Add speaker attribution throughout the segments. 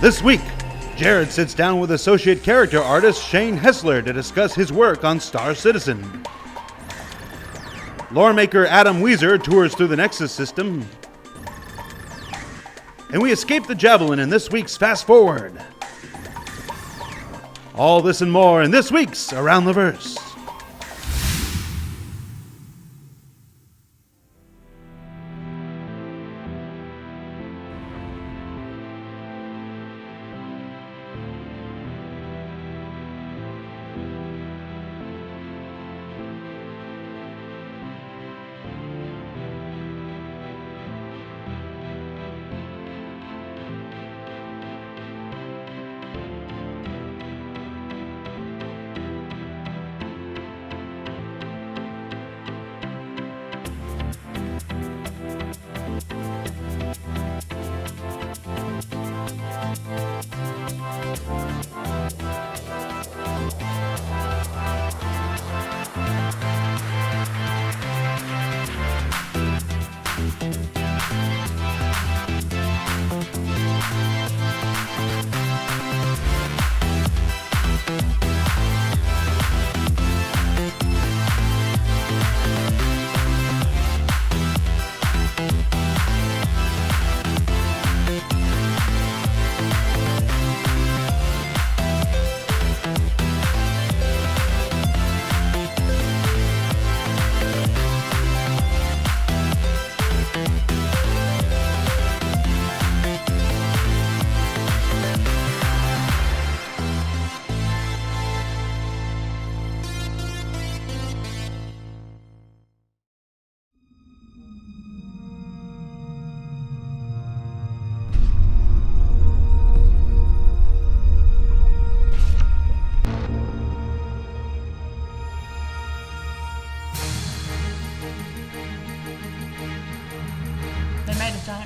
Speaker 1: This week, Jared sits down with associate character artist Shane Hessler to discuss his work on Star Citizen. Loremaker Adam Weezer tours through the Nexus system. And we escape the Javelin in this week's Fast Forward. All this and more in this week's Around the Verse.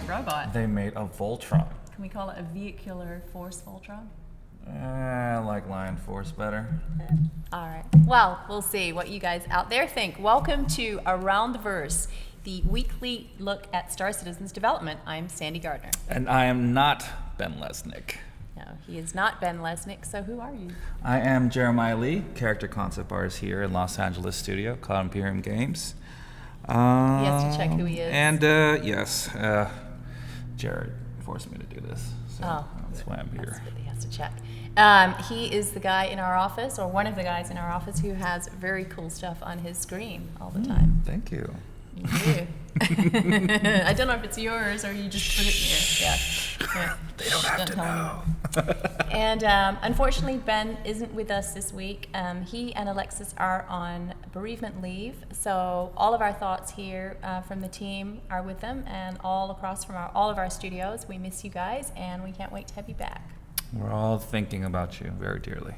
Speaker 2: Robot.
Speaker 3: They made a Voltron.
Speaker 2: Can we call it a vehicular force Voltron?
Speaker 3: I like Lion Force better.
Speaker 2: All right. Well, we'll see what you guys out there think. Welcome to Around the Verse, the weekly look at Star Citizen's development. I'm Sandy Gardner.
Speaker 3: And I am not Ben Lesnick.
Speaker 2: No, he is not Ben Lesnick, so who are you?
Speaker 3: I am Jeremiah Lee, character concept artist here in Los Angeles studio called Imperium Games.
Speaker 2: He has to check who he is.
Speaker 3: And yes, Jared forced me to do this, so that's why I'm here.
Speaker 2: That's what he has to check. He is the guy in our office, or one of the guys in our office, who has very cool stuff on his screen all the time.
Speaker 3: Thank you.
Speaker 2: You do. I don't know if it's yours or you just put it here. Yeah.
Speaker 3: They don't have to know.
Speaker 2: And unfortunately, Ben isn't with us this week. He and Alexis are on bereavement leave, so all of our thoughts here from the team are with them, and all across from all of our studios. We miss you guys, and we can't wait to have you back.
Speaker 3: We're all thinking about you very dearly.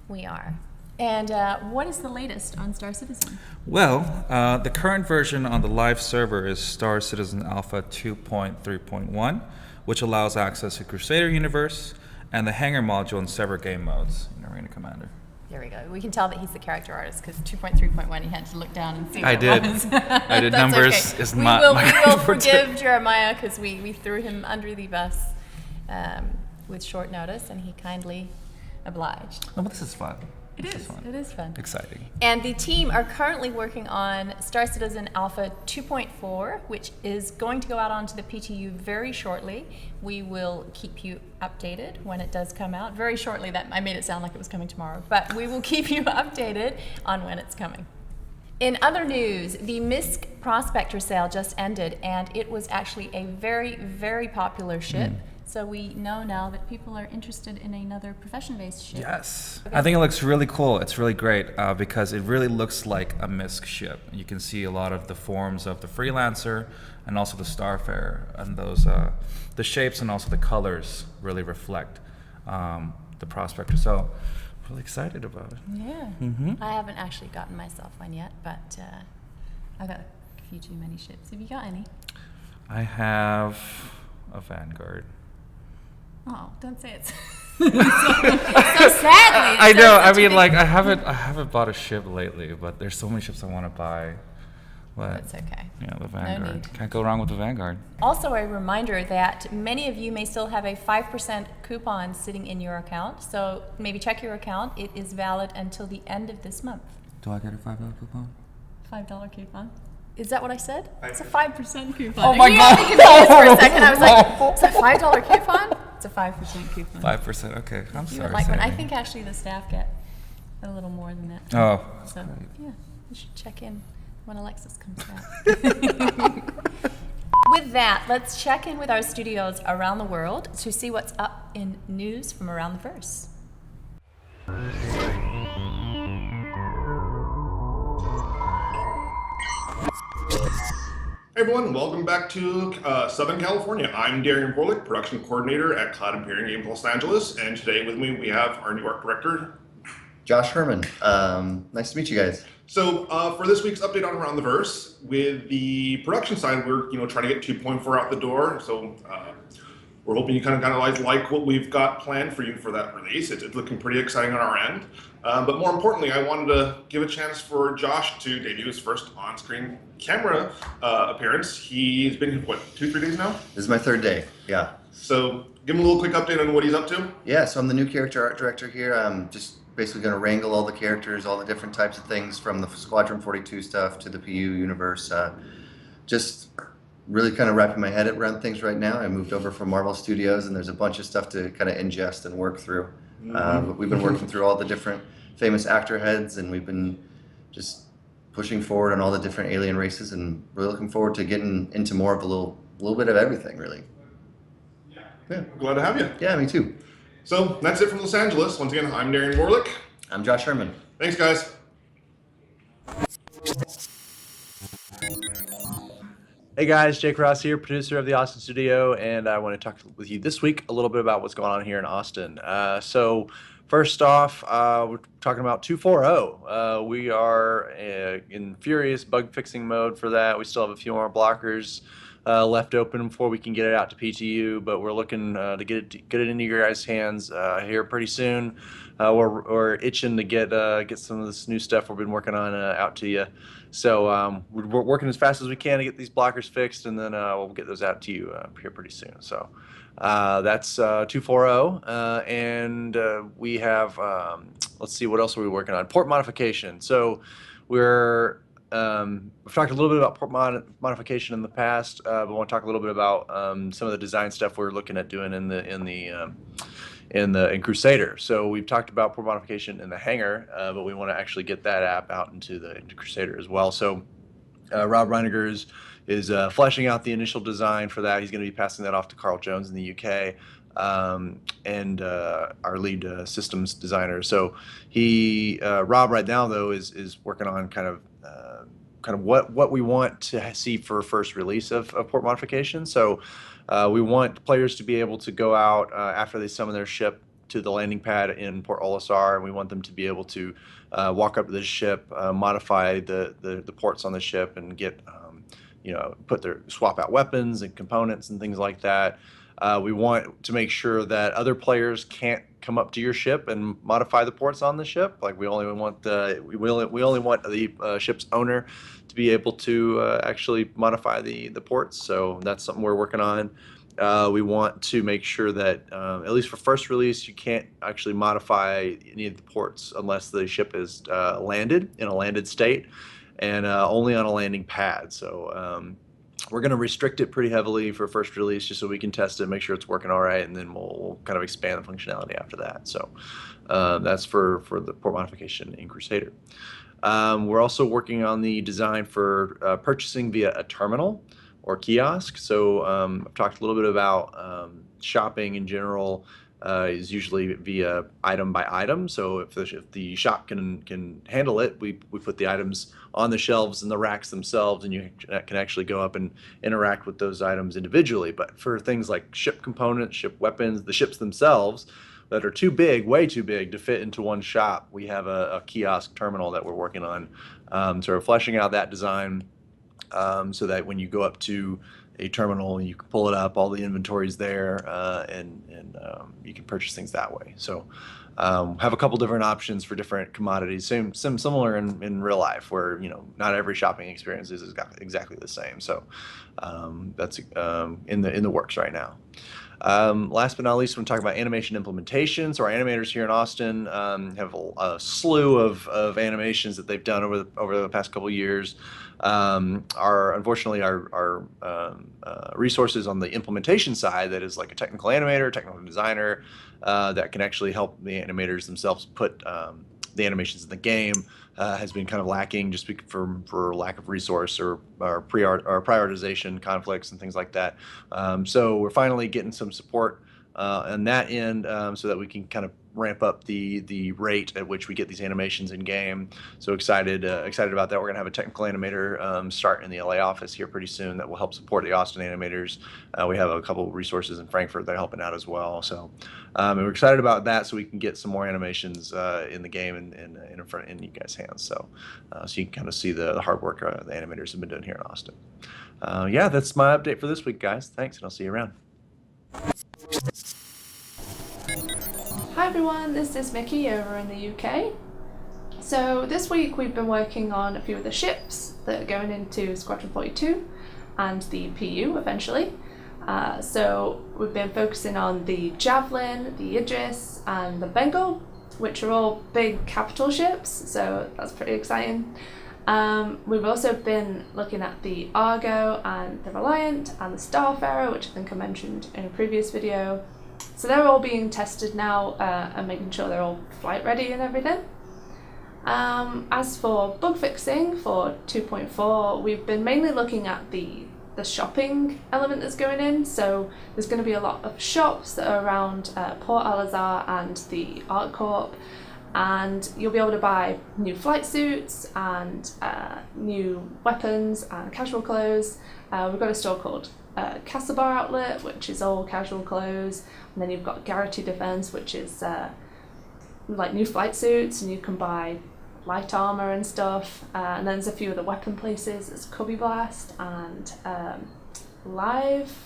Speaker 2: We are. And what is the latest on Star Citizen?
Speaker 3: Well, the current version on the live server is Star Citizen Alpha 2.3.1, which allows access to Crusader Universe and the Hangar module in several game modes in Arena Commander.
Speaker 2: There we go. We can tell that he's the character artist because 2.3.1, he had to look down and see what
Speaker 3: it
Speaker 2: was.
Speaker 3: I did. Numbers
Speaker 2: okay.
Speaker 3: is not my
Speaker 2: We will forgive Jeremiah because we threw him under the bus with short notice, and he kindly obliged.
Speaker 3: No, but this is fun.
Speaker 2: It is fun.
Speaker 3: Exciting.
Speaker 2: And the team are currently working on Star Citizen Alpha 2.4, which is going to go out onto the PTU very shortly. We will keep you updated when it does come out. Very shortly, that I made it sound like it was coming tomorrow, but we will keep you updated on when it's coming. In other news, the MISC Prospector sale just ended, and it was actually a very, very popular ship. So we know now that people are interested in another profession-based ship.
Speaker 3: Yes. I think it looks really cool. It's really great because it really looks like a MISC ship. You can see a lot of the forms of the Freelancer and also the Starfarer, and those the shapes and also the colors really reflect the Prospector. So really excited about it.
Speaker 2: Yeah. I haven't actually gotten myself one yet, but I've got a few too many ships. Have you got any?
Speaker 3: I have a Vanguard.
Speaker 2: Oh, don't say it. So sadly.
Speaker 3: I know. I mean, like I haven't bought a ship lately, but there's so many ships I want to buy. But
Speaker 2: That's okay.
Speaker 3: yeah, the Vanguard.
Speaker 2: need.
Speaker 3: Can't go wrong with the Vanguard.
Speaker 2: Also, a reminder that many of you may still have a 5% coupon sitting in your account. So maybe check your account. It is valid until the end of this month.
Speaker 3: Do I get a $5 coupon?
Speaker 2: $5 coupon. Is that what I said? It's a 5% coupon.
Speaker 3: Oh my
Speaker 2: You
Speaker 3: God.
Speaker 2: had me confused for a second. I was like, it's a $5 coupon? It's a 5% coupon.
Speaker 3: 5%. Okay. I'm
Speaker 2: You
Speaker 3: sorry.
Speaker 2: would like one. I
Speaker 3: Sammy.
Speaker 2: think actually the staff get a little more than that.
Speaker 3: Oh.
Speaker 2: So, yeah, you should check in when Alexis comes back. With that, let's check in with our studios around the world to see what's up in news from around the verse.
Speaker 4: Hey everyone, welcome back to Southern California. I'm Darian Borlick, production coordinator at Cloud Imperium Games Los Angeles, and today with me we have our new art director,
Speaker 5: Josh Herman. Nice to meet you guys.
Speaker 4: So for this week's update on Around the Verse, with the production side, we're trying to get 2.4 out the door. So we're hoping you kind of like what we've got planned for you for that release. It's looking pretty exciting on our end. But more importantly, I wanted to give a chance for Josh to debut his first on-screen camera appearance. He's been, what, 2-3 days now?
Speaker 5: This is my third day. Yeah.
Speaker 4: So give him a little quick update on what he's up to.
Speaker 5: Yeah. So I'm the new character art director here. I'm just basically going to wrangle all the characters, all the different types of things, from the Squadron 42 stuff to the PU universe. Just really kind of wrapping my head around things right now. I moved over from Marvel Studios, and there's a bunch of stuff to kind of ingest and work through. But we've been working through all the different famous actor heads, and we've been just pushing forward on all the different alien races, and really looking forward to getting into more of a little bit of everything, really. Yeah.
Speaker 4: Glad to have you.
Speaker 5: Yeah, me too.
Speaker 4: So that's it from Los Angeles. Once again, I'm Darian Borlick.
Speaker 5: I'm Josh Herman.
Speaker 4: Thanks, guys.
Speaker 6: Hey guys, Jake Ross here, producer of the Austin Studio, and I want to talk with you this week a little bit about what's going on here in Austin. So first off, we're talking about 2.4.0. We are in furious bug fixing mode for that. We still have a few more blockers left open before we can get it out to PTU, but we're looking to get it into your guys' hands here pretty soon. We're itching to get some of this new stuff we've been working on out to you. So we're working as fast as we can to get these blockers fixed, and then we'll get those out to you here pretty soon. So that's 2.4.0, and we have, let's see, what else are we working on? Port modification. So we've talked a little bit about port modification in the past, but we want to talk a little bit about some of the design stuff we're looking at doing in Crusader. So we've talked about port modification in the hangar, but we want to actually get that app out into Crusader as well. So Rob Reiniger is fleshing out the initial design for that. He's going to be passing that off to Carl Jones in the UK, and our lead systems designer. So Rob right now though is working on kind of what we want to see for first release of port modification. So we want players to be able to go out after they summon their ship to the landing pad in Port Olisar, and we want them to be able to walk up to the ship, modify the ports on the ship, and get swap out weapons and components and things like that. We want to make sure that other players can't come up to your ship and modify the ports on the ship. Like we only want the ship's owner to be able to actually modify the ports. So that's something we're working on. We want to make sure that at least for first release, you can't actually modify any of the ports unless the ship is landed in a landed state, and only on a landing pad. So we're going to restrict it pretty heavily for first release, just so we can test it, make sure it's working all right, and then we'll kind of expand the functionality after that. So that's for the port modification in Crusader. We're also working on the design for purchasing via a terminal or kiosk. So I've talked a little bit about shopping in general is usually via item by item. So if the shop can handle it, we put the items on the shelves and the racks themselves, and you can actually go up and interact with those items individually. But for things like ship components, ship weapons, the ships themselves that are too big, way too big to fit into one shop, we have a kiosk terminal that we're working on. So we're fleshing out that design so that when you go up to a terminal. You can pull it up, all the inventory's there, and you can purchase things that way. So have a couple different options for different commodities. Similar in real life, where not every shopping experience is exactly the same. So that's in the works right now. Last but not least, when we talk about animation implementation, so our animators here in Austin have a slew of animations that they've done over the past couple of years. Unfortunately our resources on the implementation side, that is like a technical animator, technical designer, that can actually help the animators themselves put the animations in the game, has been kind of lacking just for lack of resource or prioritization conflicts and things like that. So we're finally getting some support on that end, so that we can kind of ramp up the rate at which we get these animations in game. So excited about that. We're gonna have a technical animator start in the LA office here pretty soon that will help support the Austin animators. We have a couple of resources in Frankfurt that are helping out as well. So and we're excited about that, so we can get some more animations in the game and in you guys' hands. So so you can kind of see the hard work the animators have been doing here in Austin. Yeah, that's my update for this week, guys. Thanks, and I'll see you around.
Speaker 7: Hi everyone, this is Mickey over in the UK. So this week we've been working on a few of the ships that are going into Squadron 42 and the PU eventually. So we've been focusing on the Javelin, the Idris and the Bengal, which are all big capital ships, so that's pretty exciting. We've also been looking at the Argo and the Reliant and the Starfarer, which I think I mentioned in a previous video. So they're all being tested now and making sure they're all flight ready and everything. As for bug fixing for 2.4, we've been mainly looking at the shopping element that's going in. So there's going to be a lot of shops that are around Port Al-Azhar and the Art Corp, and you'll be able to buy new flight suits and new weapons and casual clothes. We've got a store called Castlebar Outlet, which is all casual clothes, and then you've got Garrity Defense, which is like new flight suits, and you can buy light armor and stuff. And then there's a few of the weapon places. There's Cubby Blast and Live.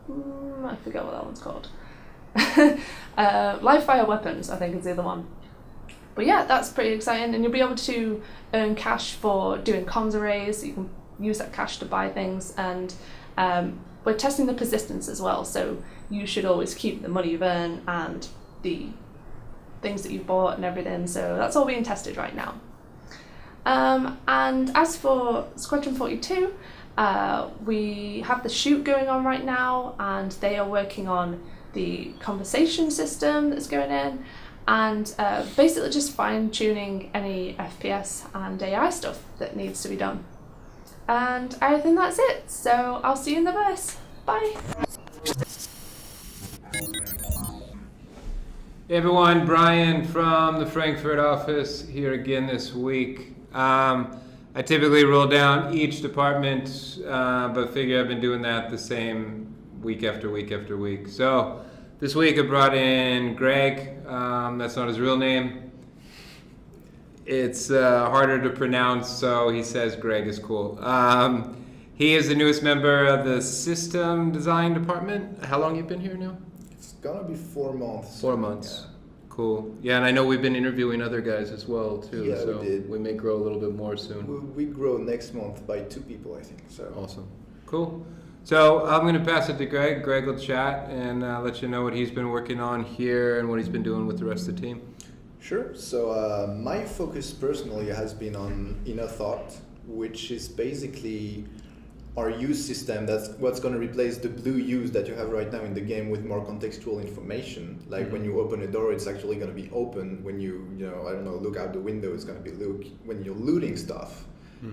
Speaker 7: I forget what that one's called. Live Fire Weapons, I think, is the other one. But yeah, that's pretty exciting, and you'll be able to earn cash for doing comms arrays. So you can use that cash to buy things, and we're testing the persistence as well, so you should always keep the money you've earned and the things that you've bought and everything. So that's all being tested right now. And as for Squadron 42, we have the shoot going on right now, and they are working on the conversation system that's going in, and basically just fine-tuning any FPS and AI stuff that needs to be done. And I think that's it, so I'll see you in the verse. Bye!
Speaker 8: Hey everyone, Brian from the Frankfurt office here again this week. I typically roll down each department, but figure I've been doing that the same week after week after week. So this week I brought in Greg, that's not his real name. It's harder to pronounce, so he says Greg is cool. He is the newest member of the system design department. How long you been here now?
Speaker 9: It's gonna be 4 months.
Speaker 8: 4 months.
Speaker 9: Yeah.
Speaker 8: Cool. Yeah, and I know we've been interviewing other guys as well too.
Speaker 9: Yeah,
Speaker 8: so
Speaker 9: we did.
Speaker 8: We may grow a little bit more soon.
Speaker 9: We grow next month by 2 people, I think. So
Speaker 8: Awesome. Cool. So I'm going to pass it to Greg. Greg will chat and let you know what he's been working on here and what he's been doing with the rest of the team.
Speaker 9: Sure. So my focus personally has been on inner thought, which is basically our use system. That's what's going to replace the blue use that you have right now in the game with more contextual information. Like when you open a door, it's actually going to be open. When you I don't know, look out the window, it's going to be look. When you're looting stuff,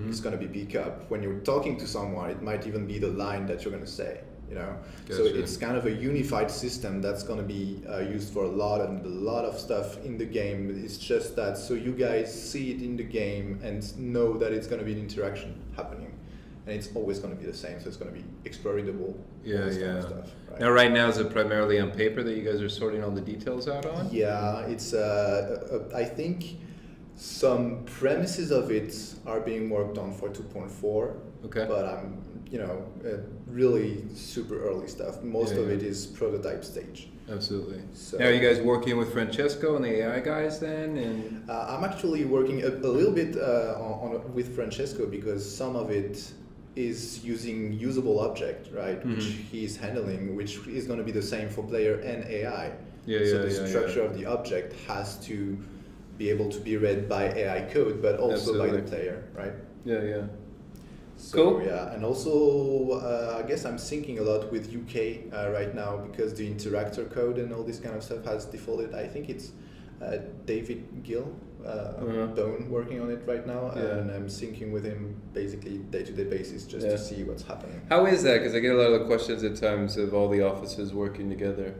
Speaker 9: it's going to be pick up. When you're talking to someone, it might even be the line that you're going to say.
Speaker 8: Gotcha.
Speaker 9: So it's kind of a unified system that's going to be used for a lot of stuff in the game. It's just that so you guys see it in the game and know that it's going to be an interaction happening, and it's always going to be the same. So it's going to be exploitable.
Speaker 8: Yeah.
Speaker 9: Stuff, right?
Speaker 8: Right now, is it primarily on paper that you guys are sorting all the details out on?
Speaker 9: Yeah, it's I think some premises of it are being worked on for 2.4.
Speaker 8: Okay.
Speaker 9: But I'm, really super early stuff. Most of it is prototype stage.
Speaker 8: Absolutely.
Speaker 9: So,
Speaker 8: now, are you guys working with Francesco and the AI guys then? And
Speaker 9: I'm actually working a little bit with Francesco because some of it is using usable object, right? Which he's handling, which is going to be the same for player and AI. So the structure of the object has to be able to be read by AI code, but also by the player, right?
Speaker 8: Yeah.
Speaker 9: So,
Speaker 8: cool.
Speaker 9: Yeah, and also I guess I'm syncing a lot with UK right now because the interactor code and all this kind of stuff has defaulted. I think it's David Gill, Bone, working on it right now, and I'm syncing with him basically day-to-day basis just to see what's happening.
Speaker 8: How is that? Because I get a lot of questions at times of all the offices working together.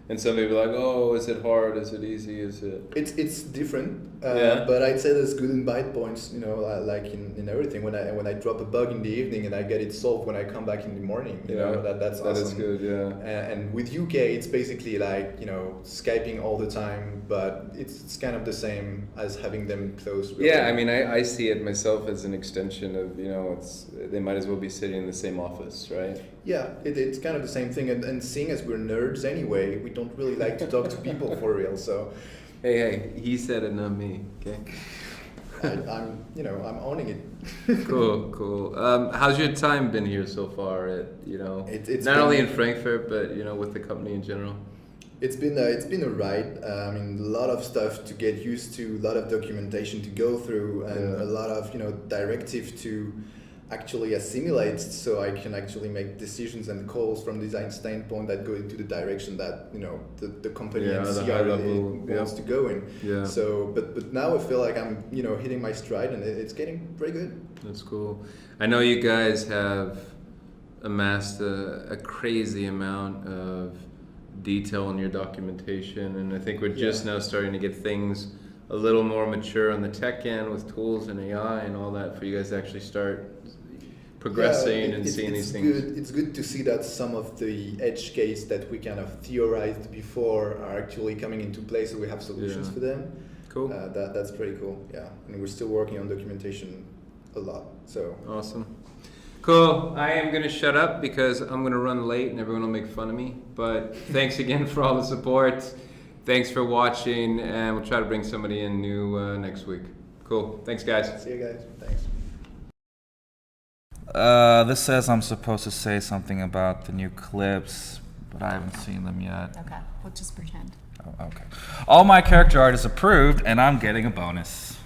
Speaker 8: And some people are like, oh, is it hard? Is it easy? Is it?
Speaker 9: It's different, but I'd say there's good and bad points. Like in everything. When I drop a bug in the evening and I get it solved when I come back in the morning, that's awesome.
Speaker 8: That is good, yeah.
Speaker 9: And with UK, it's basically like Skyping all the time, but it's kind of the same as having them close. Really.
Speaker 8: Yeah, I mean, I see it myself as an extension of they might as well be sitting in the same office, right?
Speaker 9: Yeah, it's kind of the same thing. And seeing as we're nerds anyway, we don't really like to talk to people for real. So,
Speaker 8: hey, he said it, not me. Okay.
Speaker 9: I'm owning it.
Speaker 8: Cool. How's your time been here so far? It's not only in Frankfurt, but with the company in general.
Speaker 9: It's been a ride. A lot of stuff to get used to, a lot of documentation to go through, and a lot of directive to actually assimilate, so I can actually make decisions and calls from design standpoint that go into the direction that the company and CR really wants to go in.
Speaker 8: Yeah.
Speaker 9: So, but now I feel like I'm hitting my stride, and it's getting pretty good.
Speaker 8: That's cool. I know you guys have amassed a crazy amount of detail in your documentation, and I think we're just now starting to get things a little more mature on the tech end with tools and AI and all that for you guys to actually start progressing and seeing these things.
Speaker 9: It's good to see that some of the edge case that we kind of theorized before are actually coming into place, so we have solutions for them.
Speaker 8: Cool.
Speaker 9: That's pretty cool. Yeah, and we're still working on documentation a lot. So
Speaker 8: awesome. Cool. I am going to shut up because I'm going to run late and everyone will make fun of me. But thanks again for all the support. Thanks for watching, and we'll try to bring somebody in new next week. Cool. Thanks, guys.
Speaker 9: See you guys. Thanks.
Speaker 3: This says I'm supposed to say something about the new clips, but I haven't seen them yet.
Speaker 2: Okay, we'll just pretend.
Speaker 3: Oh, okay. All my character art is approved, and I'm getting a bonus.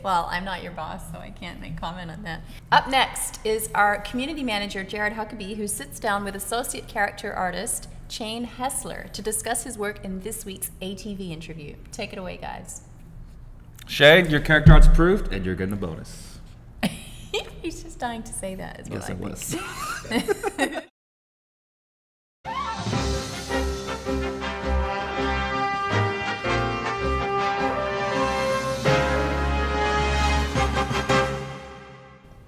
Speaker 2: Well, I'm not your boss, so I can't make comment on that. Up next is our community manager, Jared Huckabee, who sits down with associate character artist Shane Hessler to discuss his work in this week's ATV interview. Take it away, guys.
Speaker 3: Shane, your character art's approved, and you're getting a bonus.
Speaker 2: He's just dying to say that, is what
Speaker 3: Yes,
Speaker 2: I
Speaker 3: it
Speaker 2: think.
Speaker 3: was.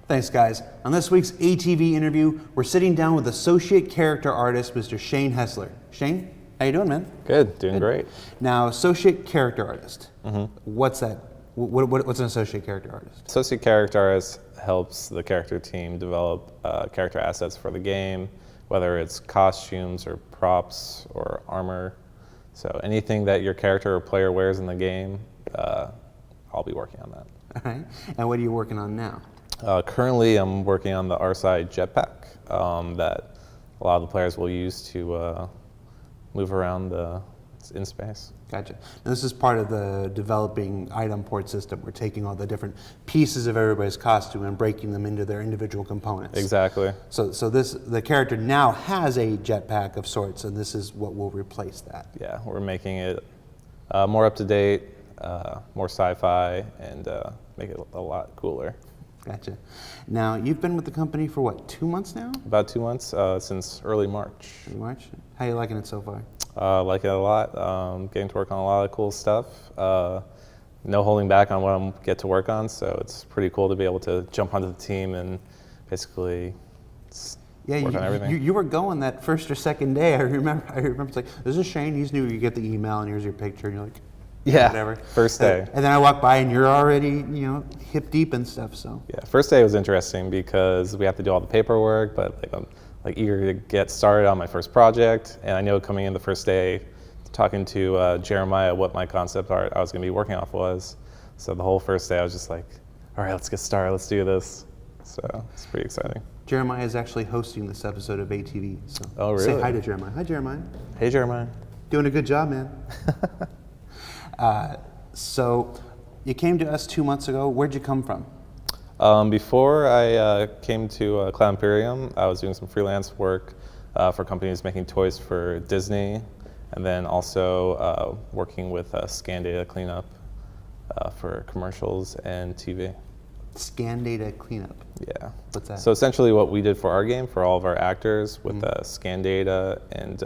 Speaker 1: Thanks, guys. On this week's ATV interview, we're sitting down with associate character artist, Mr. Shane Hessler. Shane, how you doing, man?
Speaker 10: Good, doing great.
Speaker 1: Now, associate character artist. What's that? What's an associate character artist?
Speaker 10: Associate character artist helps the character team develop character assets for the game, whether it's costumes or props or armor. So anything that your character or player wears in the game, I'll be working on that.
Speaker 1: All right. And what are you working on now?
Speaker 10: Currently, I'm working on the RSI jetpack that a lot of the players will use to move around in space.
Speaker 1: Gotcha. Now, this is part of the developing item port system. We're taking all the different pieces of everybody's costume and breaking them into their individual components.
Speaker 10: Exactly.
Speaker 1: So the character now has a jetpack of sorts, and this is what will replace that.
Speaker 10: Yeah, we're making it more up to date, more sci-fi, and make it a lot cooler.
Speaker 1: Gotcha. Now, you've been with the company for what, 2 months now?
Speaker 10: About 2 months, since early March.
Speaker 1: March? How are you liking it so far?
Speaker 10: Like it a lot. Getting to work on a lot of cool stuff. No holding back on what I get to work on, so it's pretty cool to be able to jump onto the team and basically work on everything.
Speaker 1: You were going that first or second day. I remember it's like, this is Shane, he's new. You get the email and here's your picture, and you're like,
Speaker 10: Yeah,
Speaker 1: whatever.
Speaker 10: first day.
Speaker 1: And then I walk by and you're already, hip deep and stuff. So
Speaker 10: Yeah, first day was interesting because we have to do all the paperwork, but I'm like eager to get started on my first project. And I know coming in the first day, talking to Jeremiah what my concept art I was going to be working off was. So the whole first day I was just like, all right, let's get started, let's do this. So it's pretty exciting.
Speaker 1: Jeremiah is actually hosting this episode of ATV. So
Speaker 10: Oh, really?
Speaker 1: say hi to Jeremiah. Hi, Jeremiah.
Speaker 10: Hey, Jeremiah.
Speaker 1: Doing a good job, man. So you came to us 2 months ago. Where'd you come from?
Speaker 10: Before I came to Cloud Imperium, I was doing some freelance work for companies making toys for Disney, and then also working with scan data cleanup for commercials and TV.
Speaker 1: Scan data cleanup.
Speaker 10: Yeah.
Speaker 1: What's that?
Speaker 10: So essentially what we did for our game, for all of our actors, with scan data and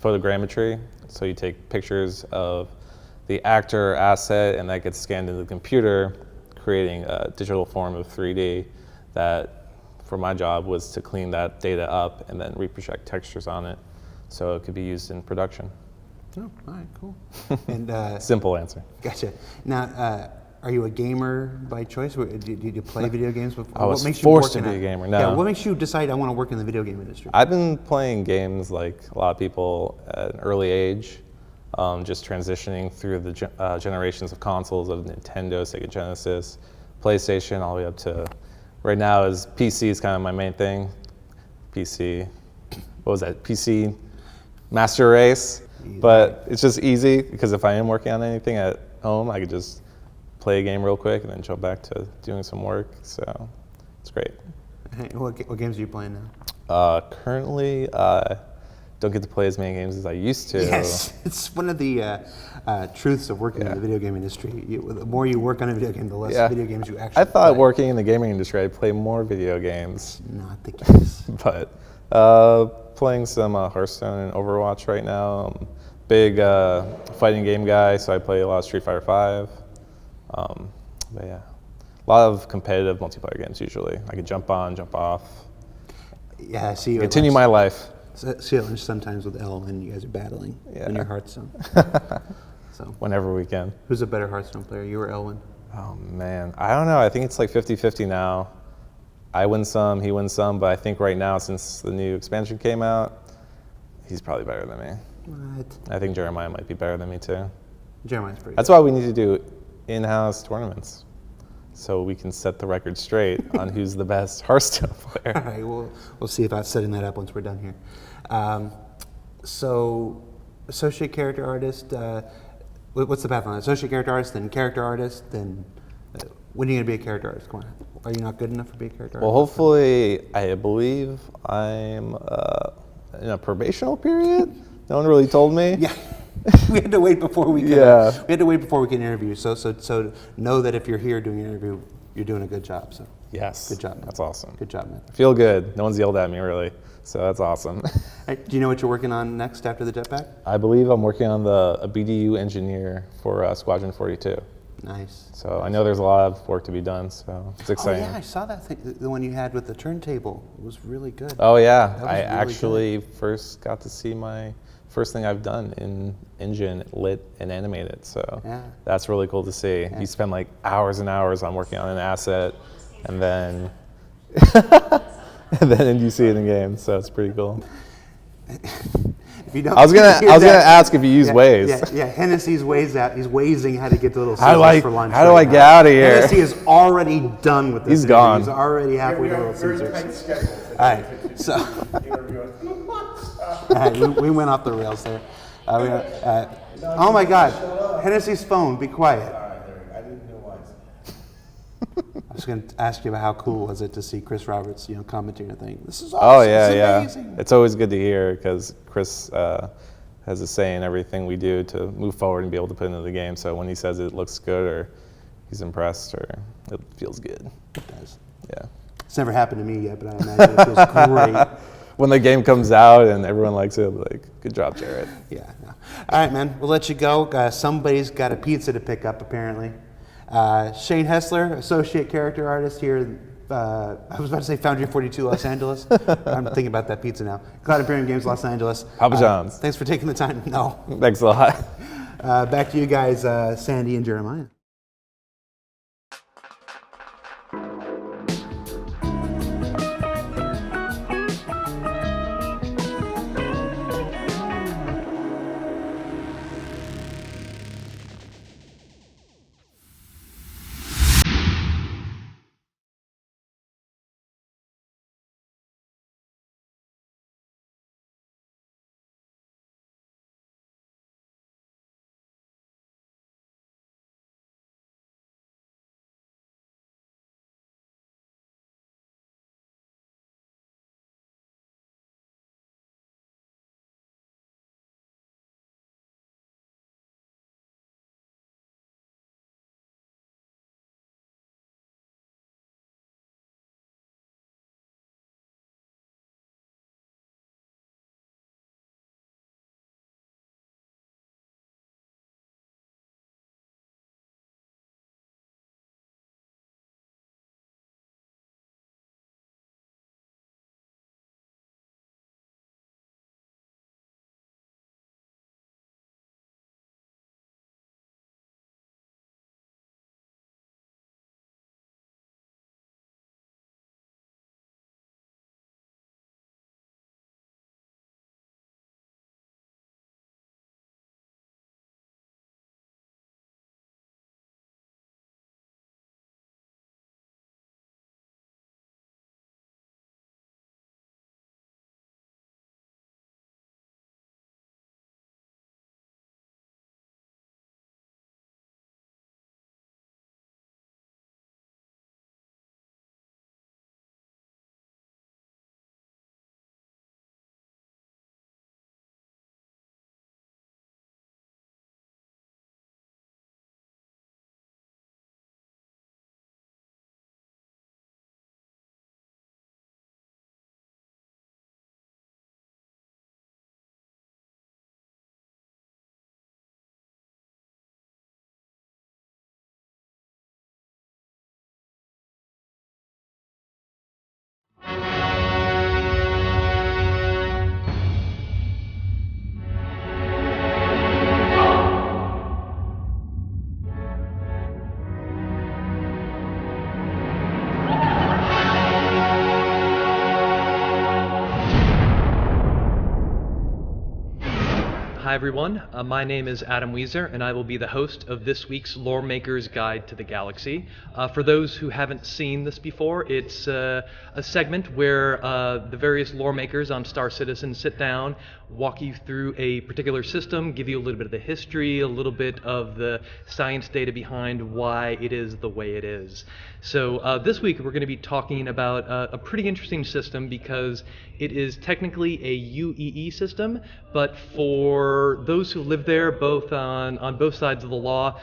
Speaker 10: photogrammetry. So you take pictures of the actor asset and that gets scanned into the computer, creating a digital form of 3D that, for my job, was to clean that data up and then reproject textures on it so it could be used in production.
Speaker 1: Oh, all right, cool. And
Speaker 10: Simple answer.
Speaker 1: Gotcha. Now, are you a gamer by choice? Or did you play video games before?
Speaker 10: I was
Speaker 1: what makes
Speaker 10: forced
Speaker 1: you
Speaker 10: to
Speaker 1: work
Speaker 10: be
Speaker 1: in
Speaker 10: a gamer, no.
Speaker 1: Yeah, what makes you decide I want to work in the video game industry?
Speaker 10: I've been playing games like a lot of people at an early age, just transitioning through the generations of consoles of Nintendo, Sega Genesis, PlayStation, all the way up to right now is PC is kind of my main thing. PC, what was that? PC Master Race. But it's just easy because if I am working on anything at home, I could just play a game real quick and then jump back to doing some work. So it's great.
Speaker 1: Hey, what games are you playing now?
Speaker 10: Currently, don't get to play as many games as I used to.
Speaker 1: Yes, it's one of the truths of working in the video game industry. The more you work on a video game, the less video games you actually
Speaker 10: I thought
Speaker 1: play.
Speaker 10: working in the gaming industry, I'd play more video games.
Speaker 1: Not the case.
Speaker 10: But playing some Hearthstone and Overwatch right now. I'm big fighting game guy, so I play a lot of Street Fighter V. But yeah, a lot of competitive multiplayer games usually. I can jump on, jump off.
Speaker 1: Yeah, I see you.
Speaker 10: Continue my life.
Speaker 1: See at lunch sometimes with Elle, and you guys are battling in your Hearthstone. So
Speaker 10: Whenever we can.
Speaker 1: who's a better Hearthstone player, you or Elwin?
Speaker 10: Oh man, I don't know. I think it's like 50-50 now. I win some, he wins some, but I think right now, since the new expansion came out, he's probably better than me.
Speaker 1: What?
Speaker 10: I think Jeremiah might be better than me too.
Speaker 1: Jeremiah's pretty
Speaker 10: That's why we need to do in-house tournaments, so we can set the record straight on who's the best Hearthstone player.
Speaker 1: All right, we'll see about setting that up once we're done here. So, associate character artist, what's the path on that? Associate character artist, then character artist, then when are you going to be a character artist? Come on. Are you not good enough to be a character
Speaker 10: Well,
Speaker 1: artist?
Speaker 10: hopefully, I believe I'm in a probational period. No one really told me.
Speaker 1: Yeah. We had to wait before we could.
Speaker 10: Yeah.
Speaker 1: We had to wait before we could interview. So know that if you're here doing an interview, you're doing a good job. So
Speaker 10: Yes.
Speaker 1: good job, man.
Speaker 10: That's awesome.
Speaker 1: Good job, man.
Speaker 10: I feel good. No one's yelled at me really, so that's awesome.
Speaker 1: Hey, do you know what you're working on next after the jetpack?
Speaker 10: I believe I'm working on a BDU engineer for Squadron 42.
Speaker 1: Nice.
Speaker 10: So I know there's a lot of work to be done, so it's
Speaker 1: Oh
Speaker 10: exciting.
Speaker 1: yeah, I saw that thing, the one you had with the turntable. It was really good.
Speaker 10: Oh yeah,
Speaker 1: That was
Speaker 10: I
Speaker 1: really
Speaker 10: actually first got to see my first thing I've done in Engine lit and animated. So
Speaker 1: Yeah.
Speaker 10: that's really cool to see. You spend like hours and hours on working on an asset, and then and then you see it in game. So it's pretty cool.
Speaker 1: If you don't
Speaker 10: I was gonna
Speaker 1: hear
Speaker 10: gonna
Speaker 1: that-
Speaker 10: ask if you use Waze.
Speaker 1: Yeah, Hennessy's Waze out. He's wazing how to get to Little
Speaker 10: How do
Speaker 1: Caesars
Speaker 10: I-
Speaker 1: for lunch.
Speaker 10: how do
Speaker 1: right
Speaker 10: I
Speaker 1: now.
Speaker 10: get out of here?
Speaker 1: Hennessy is already done with this.
Speaker 10: He's
Speaker 1: interview.
Speaker 10: gone.
Speaker 1: He's already halfway to Little Caesars. All right, so all right, we went off the rails there. Oh my God, Hennessy's phone. Be quiet. I was going to ask you about how cool was it to see Chris Roberts, commenting and thing. This is awesome.
Speaker 10: Oh yeah,
Speaker 1: this is
Speaker 10: yeah.
Speaker 1: amazing.
Speaker 10: It's always good to hear because Chris has a say in everything we do to move forward and be able to put into the game. So when he says it looks good or he's impressed or it feels good.
Speaker 1: It does.
Speaker 10: Yeah.
Speaker 1: It's never happened to me yet, but I imagine it feels great.
Speaker 10: When the game comes out and everyone likes it, I'll be like, good job, Jared.
Speaker 1: Yeah. No. All right, man. We'll let you go. Somebody's got a pizza to pick up, apparently. Shane Hessler, associate character artist here. I was about to say Foundry 42, Los Angeles. I'm thinking about that pizza now. Cloud Imperium Games, Los Angeles.
Speaker 10: Papa John's.
Speaker 1: Thanks for taking the time. No.
Speaker 10: Thanks a lot.
Speaker 1: Back to you guys, Sandy and Jeremiah.
Speaker 11: Hi everyone, my name is Adam Weezer and I will be the host of this week's Lore Maker's Guide to the Galaxy. For those who haven't seen this before, it's a segment where the various lore makers on Star Citizen sit down, walk you through a particular system, give you a little bit of the history, a little bit of the science data behind why it is the way it is. So this week we're going to be talking about a pretty interesting system because it is technically a UEE system, but for those who live there, both on both sides of the law,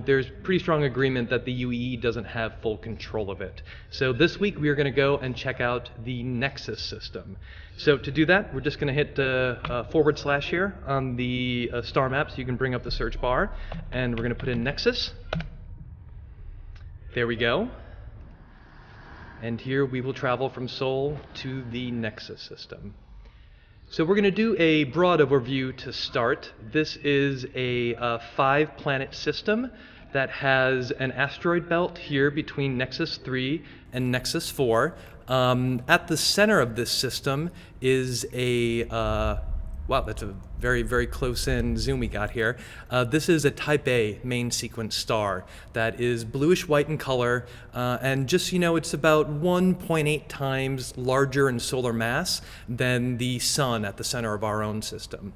Speaker 11: there's pretty strong agreement that the UEE doesn't have full control of it. So this week we are going to go and check out the Nexus system. So to do that, we're just going to hit / here on the star map, so you can bring up the search bar, and we're going to put in Nexus. There we go. And here we will travel from Sol to the Nexus system. So we're going to do a broad overview to start. This is a 5-planet system that has an asteroid belt here between Nexus 3 and Nexus 4. At the center of this system is a wow, that's a very, very close-in zoom we got here. This is a Type A main sequence star that is bluish-white in color, and just, you know, it's about 1.8 times larger in solar mass than the sun at the center of our own system.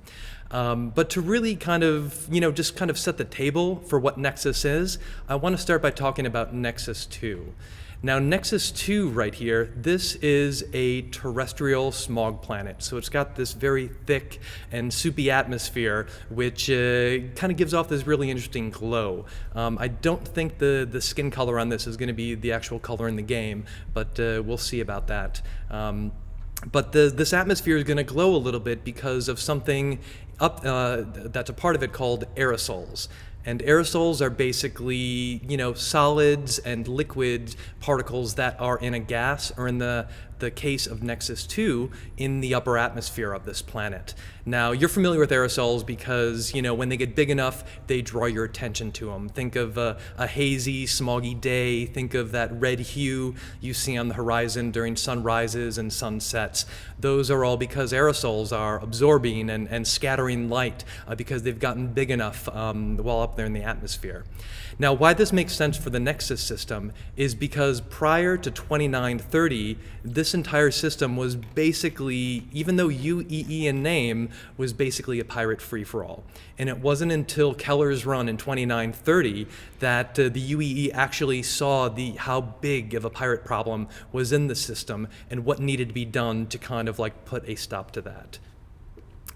Speaker 11: But to really kind of, you know, just kind of set the table for what Nexus is, I want to start by talking about Nexus 2. Now, Nexus 2 right here, this is a terrestrial smog planet. So it's got this very thick and soupy atmosphere, which kind of gives off this really interesting glow. I don't think the skin color on this is going to be the actual color in the game, but we'll see about that. But this atmosphere is going to glow a little bit because of something that's a part of it called aerosols. And aerosols are basically, you know, solids and liquid particles that are in a gas or in the the case of Nexus 2 in the upper atmosphere of this planet. Now, you're familiar with aerosols because, when they get big enough, they draw your attention to them. Think of a hazy, smoggy day. Think of that red hue you see on the horizon during sunrises and sunsets. Those are all because aerosols are absorbing and scattering light because they've gotten big enough while up there in the atmosphere. Now, why this makes sense for the Nexus system is because prior to 2930, this entire system was basically, even though UEE in name, was basically a pirate free-for-all. And it wasn't until Keller's run in 2930 that the UEE actually saw how big of a pirate problem was in the system and what needed to be done to kind of like put a stop to that.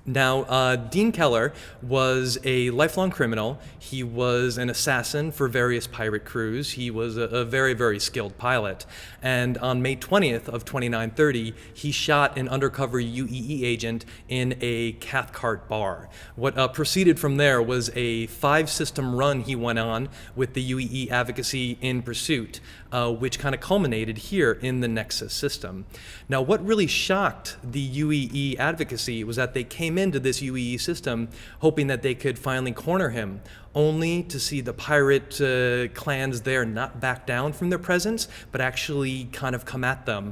Speaker 11: Now, Dean Keller was a lifelong criminal. He was an assassin for various pirate crews. He was a very, very skilled pilot. And on May 20th of 2930, he shot an undercover UEE agent in a Cathcart bar. What proceeded from there was a 5-system run he went on with the UEE advocacy in pursuit, which kind of culminated here in the Nexus system. Now, what really shocked the UEE advocacy was that they came into this UEE system hoping that they could finally corner him, only to see the pirate clans there not back down from their presence, but actually kind of come at them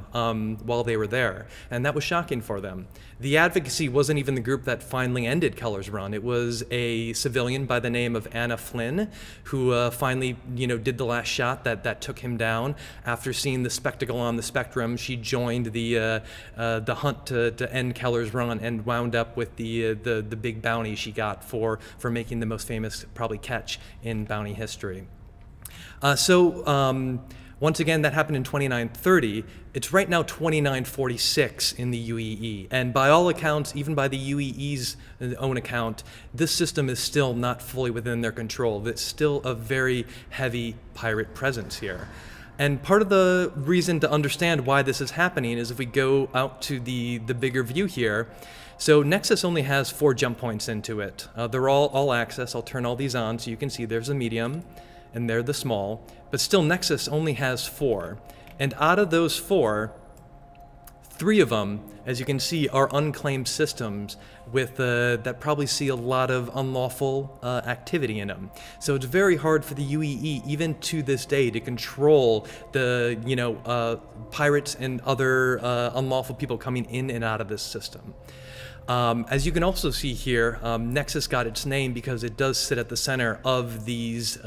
Speaker 11: while they were there. And that was shocking for them. The advocacy wasn't even the group that finally ended Keller's run. It was a civilian by the name of Anna Flynn who finally, did the last shot that took him down. After seeing the spectacle on the spectrum, she joined the hunt to end Keller's run and wound up with the big bounty she got for making the most famous probably catch in bounty history. Once again, that happened in 2930. It's right now 2946 in the UEE. And by all accounts, even by the UEE's own account, this system is still not fully within their control. It's still a very heavy pirate presence here. And part of the reason to understand why this is happening is if we go out to the bigger view here. So Nexus only has 4 jump points into it. They're all access. I'll turn all these on so you can see there's a medium and they're the small, but still Nexus only has 4. And out of those 4, 3 of them, as you can see, are unclaimed systems with that probably see a lot of unlawful activity in them. So it's very hard for the UEE, even to this day, to control the pirates and other unlawful people coming in and out of this system. As you can also see here, Nexus got its name because it does sit at the center of these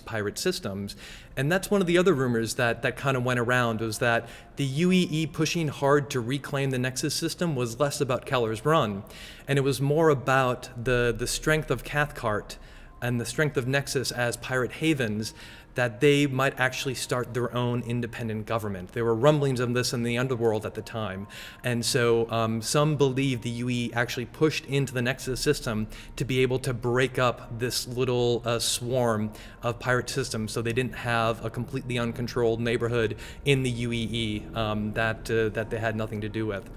Speaker 11: pirate systems. And that's one of the other rumors that kind of went around, was that the UEE pushing hard to reclaim the Nexus system was less about Keller's run, and it was more about the strength of Cathcart and the strength of Nexus as pirate havens, that they might actually start their own independent government. There were rumblings of this in the underworld at the time. And so some believe the UE actually pushed into the Nexus system to be able to break up this little swarm of pirate systems so they didn't have a completely uncontrolled neighborhood in the UEE that they had nothing to do with.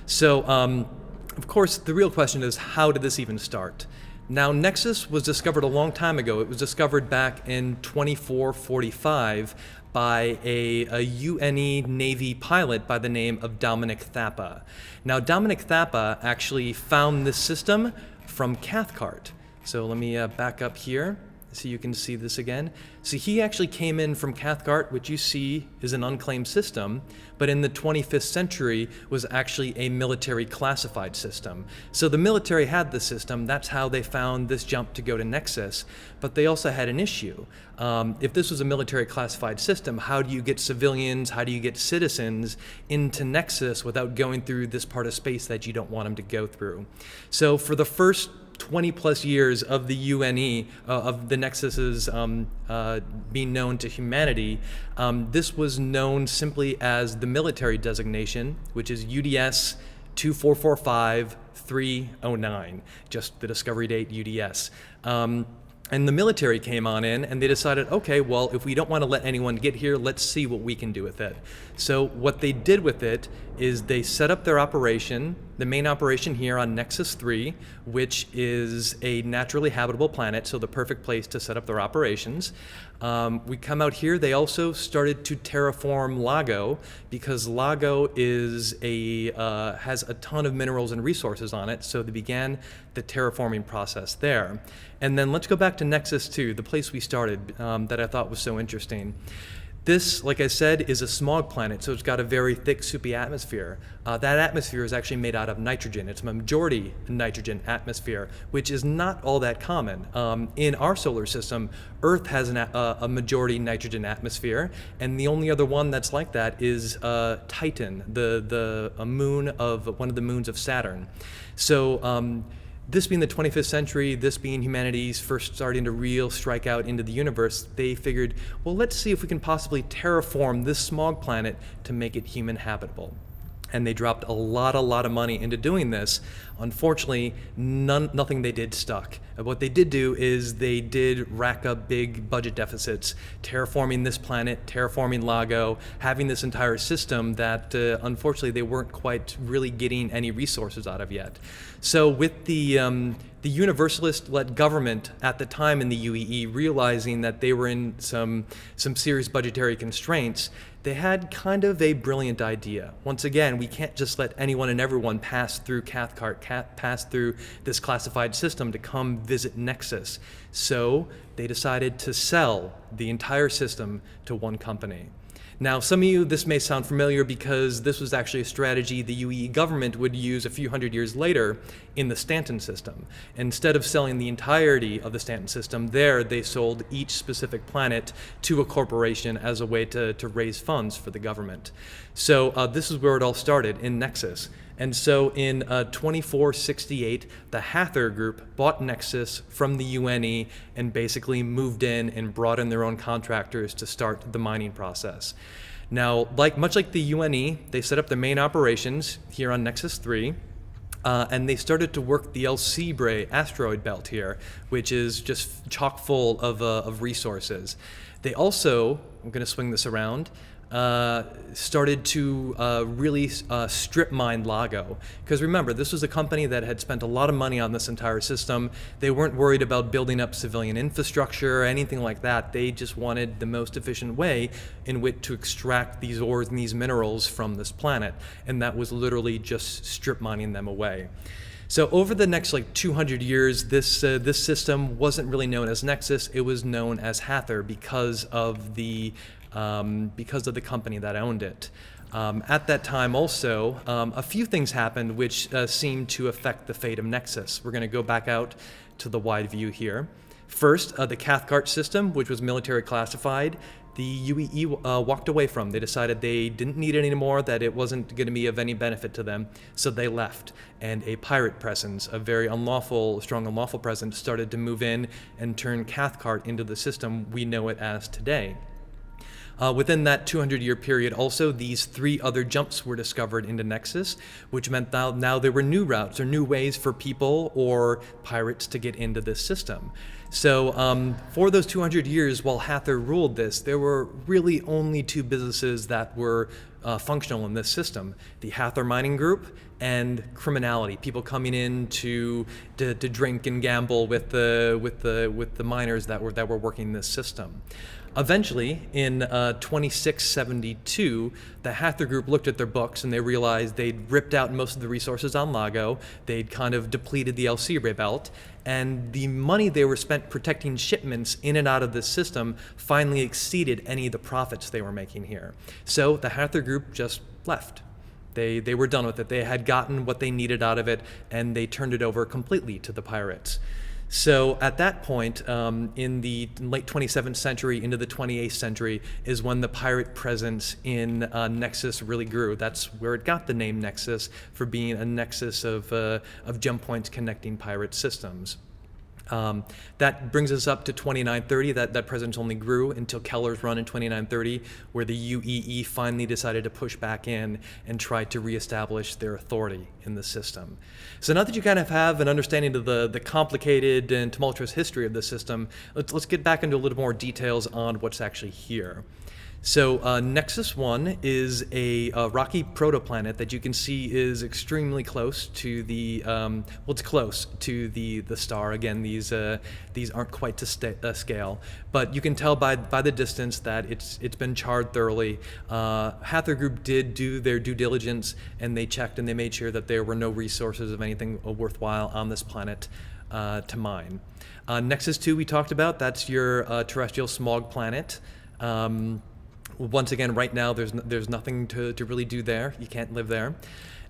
Speaker 11: So, of course, the real question is, how did this even start? Now, Nexus was discovered a long time ago. It was discovered back in 2445 by a UNE Navy pilot by the name of Dominic Thappa. Now, Dominic Thappa actually found this system from Cathcart. So let me back up here so you can see this again. So he actually came in from Cathcart, which you see is an unclaimed system, but in the 25th century was actually a military classified system. So the military had the system. That's how they found this jump to go to Nexus. But they also had an issue. If this was a military classified system, how do you get civilians, how do you get citizens into Nexus without going through this part of space that you don't want them to go through? So for the first 20 plus years of the UNE, of the Nexus's being known to humanity, this was known simply as the military designation, which is UDS 2445309, just the discovery date UDS. And the military came on in and they decided, okay, well, if we don't want to let anyone get here, let's see what we can do with it. So what they did with it is they set up their operation the main operation here on Nexus 3, which is a naturally habitable planet, so the perfect place to set up their operations. We come out here, they also started to terraform Lago, because Lago is has a ton of minerals and resources on it, so they began the terraforming process there. And then let's go back to Nexus 2, the place we started, that I thought was so interesting. This, like I said, is a smog planet, so it's got a very thick, soupy atmosphere. That atmosphere is actually made out of nitrogen. It's a majority nitrogen atmosphere, which is not all that common. In our solar system, Earth has a majority nitrogen atmosphere, and the only other one that's like that is Titan, a moon of one of the moons of Saturn. So. This being the 25th century, this being humanity's first starting to strike out into the universe, they figured, well, let's see if we can possibly terraform this smog planet to make it human habitable. And they dropped a lot of money into doing this. Unfortunately, nothing they did stuck. What they did do is they did rack up big budget deficits, terraforming this planet, terraforming Lago, having this entire system that unfortunately they weren't quite really getting any resources out of yet. So with the universalist-led government at the time in the UEE realizing that they were in some serious budgetary constraints, they had kind of a brilliant idea. Once again, we can't just let anyone and everyone pass through Cathcart, pass through this classified system to come visit Nexus. So they decided to sell the entire system to one company. Now, some of you, this may sound familiar because this was actually a strategy the UEE government would use a few hundred years later in the Stanton system. Instead of selling the entirety of the Stanton system, they sold each specific planet to a corporation as a way to raise funds for the government. So this is where it all started, in Nexus. And so in 2468, the Hather group bought Nexus from the UNE and basically moved in and brought in their own contractors to start the mining process. Now, much like the UNE, they set up their main operations here on Nexus 3, and they started to work the El Cibre asteroid belt here, which is just chock full of resources. They also, I'm going to swing this around, started to really strip mine Lago. Because remember, this was a company that had spent a lot of money on this entire system. They weren't worried about building up civilian infrastructure or anything like that. They just wanted the most efficient way in which to extract these ores and these minerals from this planet. And that was literally just strip mining them away. So over the next 200 years, this system wasn't really known as Nexus. It was known as Hather because of the company that owned it. At that time also, a few things happened which seemed to affect the fate of Nexus. We're going to go back out to the wide view here. First, the Cathcart system, which was military classified, the UEE walked away from. They decided they didn't need it anymore, that it wasn't going to be of any benefit to them, so they left. And a pirate presence, a very strong unlawful presence, started to move in and turn Cathcart into the system we know it as today. Within that 200-year period also, these 3 other jumps were discovered into Nexus, which meant now there were new routes or new ways for people or pirates to get into this system. So for those 200 years while Hather ruled this, there were really only 2 businesses that were functional in this system: the Hather Mining Group and criminality, people coming in to drink and gamble with the miners that were working this system. Eventually, in 2672, the Hather group looked at their books and they realized they'd ripped out most of the resources on Lago, they'd kind of depleted the El Cibre belt, and the money they were spent protecting shipments in and out of this system finally exceeded any of the profits they were making here. So the Hather group just left. They were done with it. They had gotten what they needed out of it, and they turned it over completely to the pirates. So at that point, in the late 27th century into the 28th century, is when the pirate presence in Nexus really grew. That's where it got the name Nexus, for being a nexus of jump points connecting pirate systems. That brings us up to 2930. That presence only grew until Keller's run in 2930, where the UEE finally decided to push back in and try to reestablish their authority in the system. So now that you kind of have an understanding of the complicated and tumultuous history of the system, let's get back into a little more details on what's actually here. So Nexus 1 is a rocky protoplanet that you can see is extremely close to the, well, it's close to the star. Again, these aren't quite to scale, but you can tell by the distance that it's been charred thoroughly. Hather Group did do their due diligence, and they checked and they made sure that there were no resources of anything worthwhile on this planet to mine. Nexus 2 we talked about, that's your terrestrial smog planet. Once again, right now, there's nothing to really do there. You can't live there.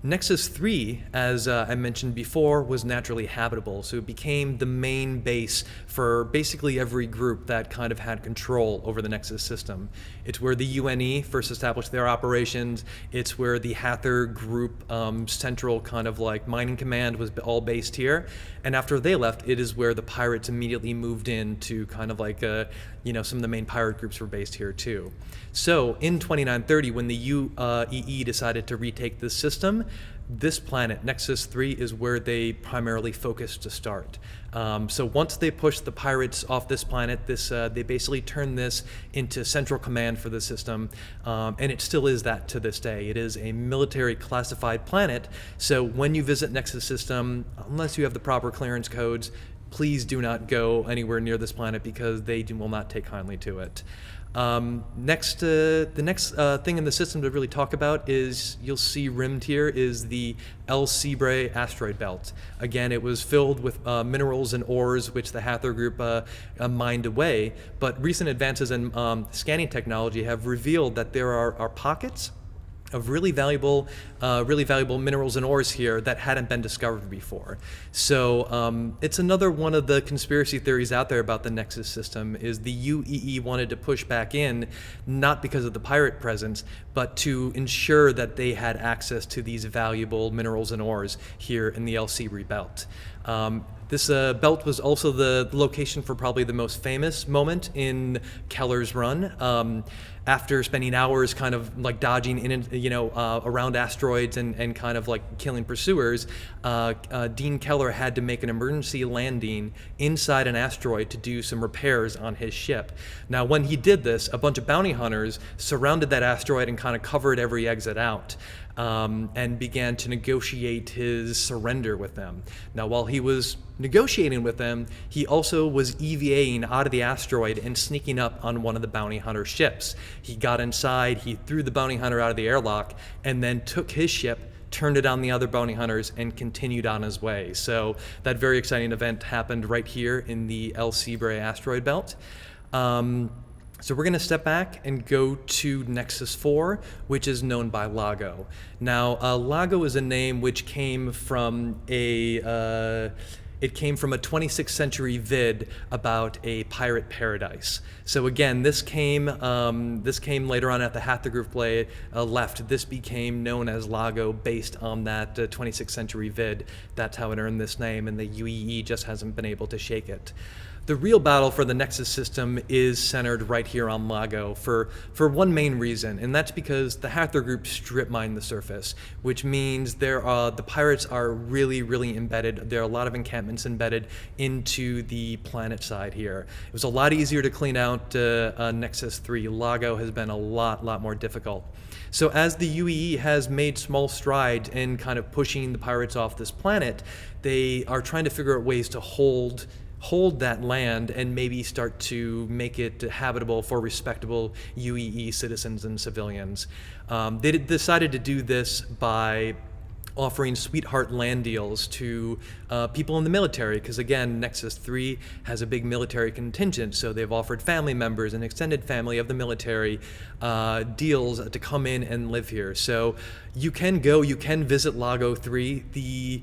Speaker 11: Nexus 3, as I mentioned before, was naturally habitable, so it became the main base for basically every group that kind of had control over the Nexus system. It's where the UNE first established their operations. It's where the Hather Group central kind of like mining command was all based here. And after they left, it is where the pirates immediately moved in to kind of like, some of the main pirate groups were based here too. So in 2930, when the UEE decided to retake this system, this planet, Nexus 3, is where they primarily focused to start. So once they pushed the pirates off this planet, they basically turned this into central command for the system, and it still is that to this day. It is a military classified planet, so when you visit Nexus system, unless you have the proper clearance codes, please do not go anywhere near this planet because they will not take kindly to it. The next thing in the system to really talk about is, you'll see rimmed here, is the El Cibre asteroid belt. Again, it was filled with minerals and ores which the Hather Group mined away, but recent advances in scanning technology have revealed that there are pockets of really valuable minerals and ores here that hadn't been discovered before. So it's another one of the conspiracy theories out there about the Nexus system, is the UEE wanted to push back in, not because of the pirate presence, but to ensure that they had access to these valuable minerals and ores here in the El Cibre belt. This belt was also the location for probably the most famous moment in Keller's run. After spending hours kind of like dodging in, around asteroids and kind of like killing pursuers, Dean Keller had to make an emergency landing inside an asteroid to do some repairs on his ship. Now, when he did this, a bunch of bounty hunters surrounded that asteroid and kind of covered every exit out. And began to negotiate his surrender with them. Now, while he was negotiating with them, he also was EVAing out of the asteroid and sneaking up on one of the bounty hunter ships. He got inside, he threw the bounty hunter out of the airlock, and then took his ship, turned it on the other bounty hunters, and continued on his way. So that very exciting event happened right here in the El Cibre asteroid belt. So we're going to step back and go to Nexus 4, which is known by Lago. Now, Lago is a name which came from a 26th century vid about a pirate paradise. So again, this came later on at the Hather Group left. This became known as Lago based on that 26th century vid. That's how it earned this name, and the UEE just hasn't been able to shake it. The real battle for the Nexus system is centered right here on Lago for one main reason, and that's because the Hather Group strip mined the surface, which means the pirates are really, really embedded. There are a lot of encampments embedded into the planet side here. It was a lot easier to clean out Nexus 3. Lago has been a lot more difficult. So as the UEE has made small strides in kind of pushing the pirates off this planet, they are trying to figure out ways to hold that land and maybe start to make it habitable for respectable UEE citizens and civilians. They decided to do this by offering sweetheart land deals to people in the military, because again, Nexus 3 has a big military contingent, so they've offered family members and extended family of the military deals to come in and live here. So you can visit Lago 3.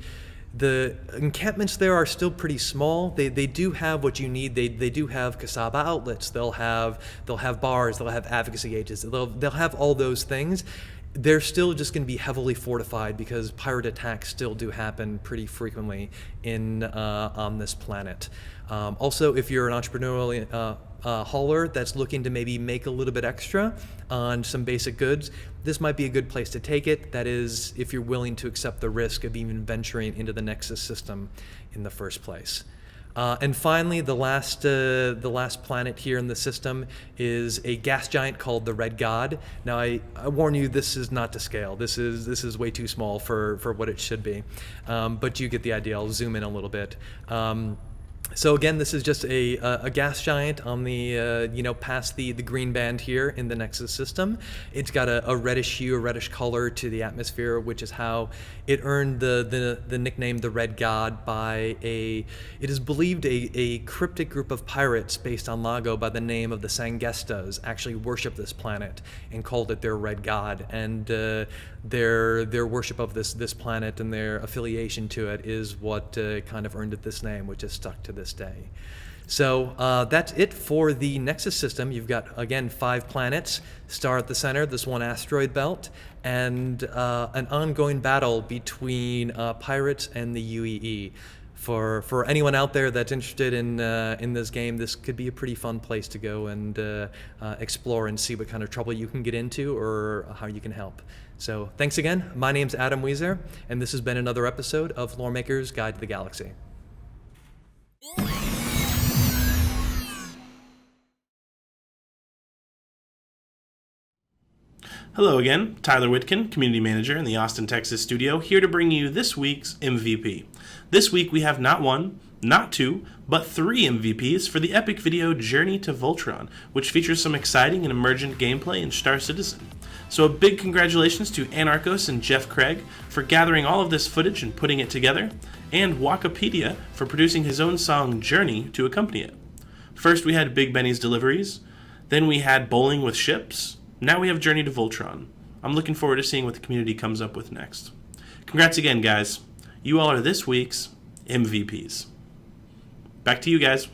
Speaker 11: The encampments there are still pretty small. They do have what you need. They do have Kasaba outlets. They'll have bars. They'll have advocacy agents. They'll have all those things. They're still just going to be heavily fortified because pirate attacks still do happen pretty frequently on this planet. Also, if you're an entrepreneurial hauler that's looking to maybe make a little bit extra on some basic goods, this might be a good place to take it. That is, if you're willing to accept the risk of even venturing into the Nexus system in the first place. And finally, the last planet here in the system is a gas giant called the Red God. Now, I warn you, this is not to scale. This is way too small for what it should be. But you get the idea. I'll zoom in a little bit. So again, this is just a gas giant on the, past the green band here in the Nexus system. It's got a reddish hue, a reddish color to the atmosphere, which is how it earned the nickname the Red God by it is believed a cryptic group of pirates based on Lago by the name of the Sangestas actually worship this planet and called it their Red God. And their worship of this planet and their affiliation to it is what kind of earned it this name, which is stuck to this day. So that's it for the Nexus system. You've got, again, 5 planets, star at the center, this one asteroid belt, and an ongoing battle between pirates and the UEE. For anyone out there that's interested in this game, this could be a pretty fun place to go and explore and see what kind of trouble you can get into or how you can help. So thanks again. My name's Adam Weezer, and this has been another episode of Loremaker's Guide to the Galaxy.
Speaker 12: Hello again, Tyler Whitkin, Community Manager in the Austin, Texas studio, here to bring you this week's MVP. This week we have not 1, not 2, but 3 MVPs for the epic video Journey to Voltron, which features some exciting and emergent gameplay in Star Citizen. So a big congratulations to Anarchos and Jeff Craig for gathering all of this footage and putting it together, and Wikipedia for producing his own song Journey to accompany it. First we had Big Benny's Deliveries, then we had Bowling with Ships, now we have Journey to Voltron. I'm looking forward to seeing what the community comes up with next. Congrats again, guys. You all are this week's MVPs. Back to you guys.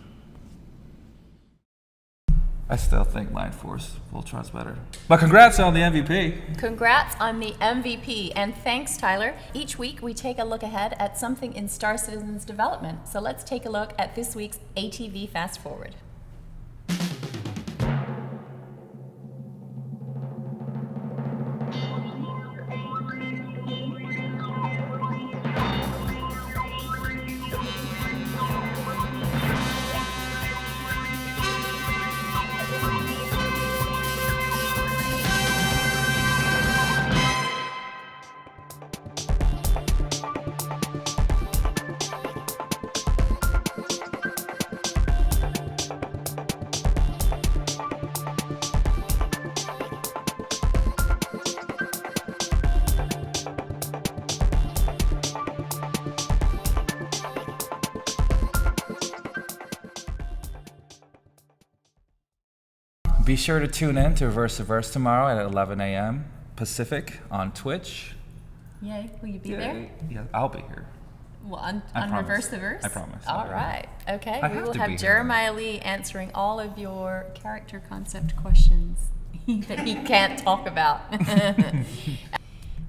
Speaker 3: I still think Line Force Voltron's better. But congrats on the MVP.
Speaker 2: Congrats on the MVP, and thanks, Tyler. Each week we take a look ahead at something in Star Citizen's development. So let's take a look at this week's ATV Fast Forward.
Speaker 3: Be sure to tune in to Verse to Verse tomorrow at 11 a.m. Pacific on Twitch.
Speaker 2: Yay, will you be there?
Speaker 3: Yeah, I'll be here.
Speaker 2: Well, on
Speaker 3: promise.
Speaker 2: Reverse the Verse?
Speaker 3: I promise.
Speaker 2: All right. Okay,
Speaker 3: I
Speaker 2: we
Speaker 3: have
Speaker 2: will
Speaker 3: to
Speaker 2: have
Speaker 3: be here.
Speaker 2: Jeremiah Lee answering all of your character concept questions that he can't talk about.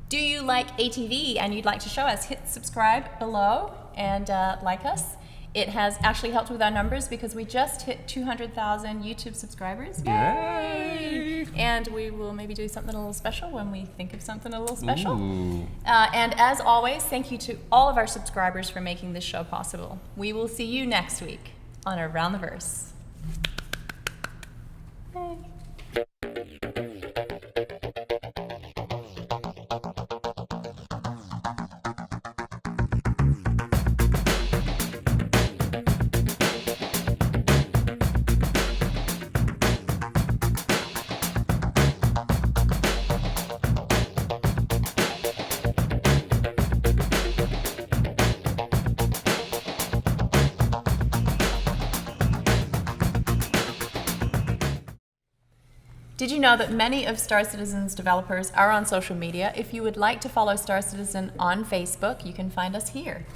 Speaker 2: Do you like ATV and you'd like to show us? Hit subscribe below and like us. It has actually helped with our numbers because we just hit 200,000 YouTube subscribers. Yay! And we will maybe do something a little special when we think of something a little special. And as always, thank you to all of our subscribers for making this show possible. We will see you next week on Around the Verse. Yay. Did you know that many of Star Citizen's developers are on social media? If you would like to follow Star Citizen on Facebook, you can find us here.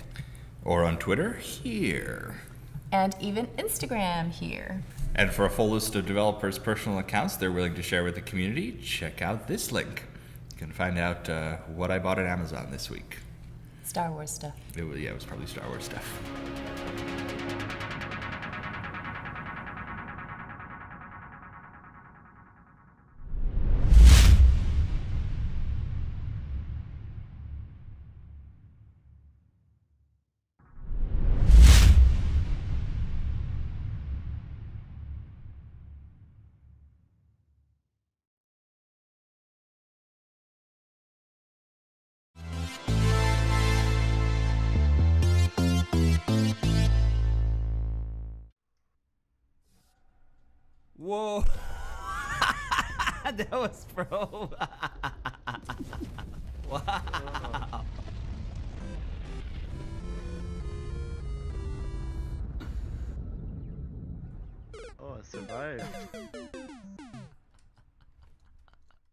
Speaker 13: Or on Twitter, here.
Speaker 2: And even Instagram here.
Speaker 13: And for a full list of developers' personal accounts they're willing to share with the community, check out this link. You can find out what I bought at Amazon this week.
Speaker 2: Star Wars stuff.
Speaker 13: It was probably Star Wars stuff. Whoa. That was pro.